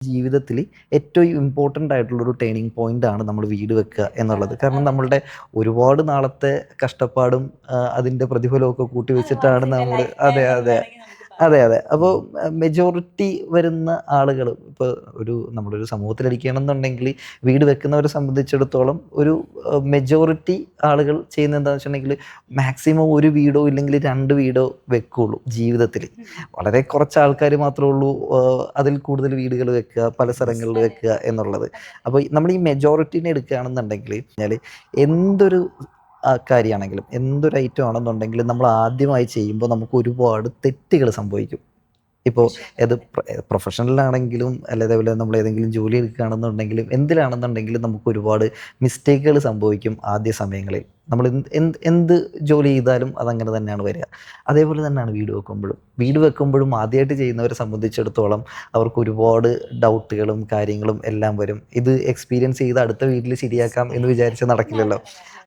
ജീവിതത്തിൽ ഏറ്റവും ഇമ്പോർട്ടൻ്റ് ആയിട്ടുള്ളൊരു ടേണിംഗ് പോയിന്റ് ആണ് നമ്മൾ വീട് വെക്കുക എന്നുള്ളത്. കാരണം നമ്മളുടെ ഒരുപാട് നാളത്തെ കഷ്ടപ്പാടും അതിൻ്റെ പ്രതിഫലമൊക്കെ കൂട്ടി വെച്ചിട്ടാണ് വൺസ് ഇൻ എ നമ്മൾ. ലൈഫ് അതെ, ടൈം എന്ന് അതെ. വേണമെങ്കിൽ നമുക്ക് അതെ, പറയാം. അതെ. അപ്പോൾ മെജോറിറ്റി വരുന്ന ആളുകൾ ഇപ്പോൾ നമ്മളൊരു സമൂഹത്തിലിരിക്കുകയാണെന്നുണ്ടെങ്കിൽ വീട് വെക്കുന്നവരെ സംബന്ധിച്ചിടത്തോളം ഒരു മെജോറിറ്റി ആളുകൾ ചെയ്യുന്നത് എന്താണെന്ന് വെച്ചിട്ടുണ്ടെങ്കിൽ മാക്സിമം ഒരു വീടോ ഇല്ലെങ്കിൽ 2 വീടോ വെക്കുള്ളൂ ജീവിതത്തിൽ. വളരെ കുറച്ച് ആൾക്കാർ മാത്രമേ ഉള്ളൂ അതിൽ കൂടുതൽ വീടുകൾ വെക്കുക, പല സ്ഥലങ്ങളിൽ അതെ വെക്കുക എന്നുള്ളത്. അതെ. അപ്പോൾ നമ്മൾ ഈ മെജോറിറ്റീനെ എടുക്കുകയാണെന്നുണ്ടെങ്കിൽ കഴിഞ്ഞാൽ എന്തൊരു കാര്യമാണെങ്കിലും എന്തൊരു ഐറ്റം ആണെന്നുണ്ടെങ്കിലും നമ്മൾ ആദ്യമായി ചെയ്യുമ്പോൾ നമുക്ക് ഒരുപാട് തെറ്റുകൾ സംഭവിക്കും. ഇപ്പോൾ തീർച്ചയായിട്ടും ഏത് അതെ. പ്രൊഫഷണലിലാണെങ്കിലും അല്ല അതേപോലെ നമ്മൾ ഏതെങ്കിലും ജോലി എടുക്കുകയാണെന്നുണ്ടെങ്കിലും എന്തിലാണെന്നുണ്ടെങ്കിലും നമുക്ക് ഒരുപാട് മിസ്റ്റേക്കുകൾ സംഭവിക്കും ആദ്യ സമയങ്ങളിൽ. നമ്മൾ എന്ത് ജോലി ചെയ്താലും അതങ്ങനെ തന്നെയാണ് വരിക. അതേപോലെ തന്നെയാണ് വീട് വെക്കുമ്പോഴും. വീട് വെക്കുമ്പോഴും ആദ്യമായിട്ട് ചെയ്യുന്നവരെ സംബന്ധിച്ചിടത്തോളം അവർക്ക് ഒരുപാട് ഡൗട്ടുകളും കാര്യങ്ങളും എല്ലാം വരും. ഇത് എക്സ്പീരിയൻസ് ചെയ്ത് അടുത്ത വീട്ടിൽ ശരിയാക്കാം എന്ന് വിചാരിച്ച് നടക്കില്ലല്ലോ. നടക്കില്ല.